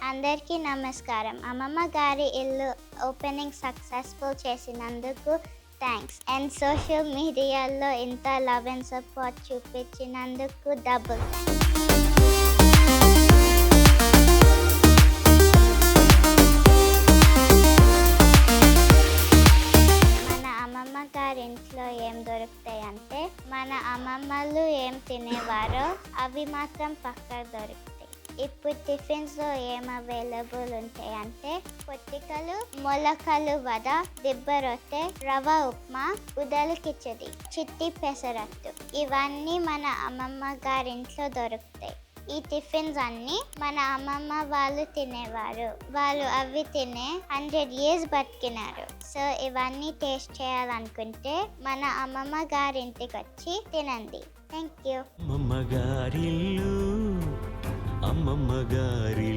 అందరికీ నమస్కారం. అమ్మమ్మ గారి ఇల్లు ఓపెనింగ్ సక్సెస్ఫుల్ చేసినందుకు థ్యాంక్స్. అండ్ సోషల్ మీడియాలో ఇంత లవ్ అండ్ సపోర్ట్ చూపించినందుకు డబుల్ థ్యాంక్స్. మన అమ్మమ్మ గారింట్లో ఏం దొరుకుతాయి అంటే, మన అమ్మమ్మలు ఏం తినేవారో అవి మాత్రం పక్కా దొరుకుతాయి. ఇప్పుడు టిఫిన్స్లో ఏం అవైలబుల్ ఉంటాయి అంటే, పొట్టికలు, మొలకలు వడ, దిబ్బ రొట్టె, రవ ఉప్మా, ఉదలు కిచడి, చిట్టి పెసరట్టు, ఇవన్నీ మన అమ్మమ్మ గారింట్లో దొరుకుతాయి. ఈ టిఫిన్స్ అన్నీ మన అమ్మమ్మ వాళ్ళు తినేవారు. వాళ్ళు అవి తినే 100 years బతికినారు. సో ఇవన్నీ టేస్ట్ చేయాలనుకుంటే మన అమ్మమ్మ గారింటికి వచ్చి తినండి. Thank you. అమ్మమ్మ గారి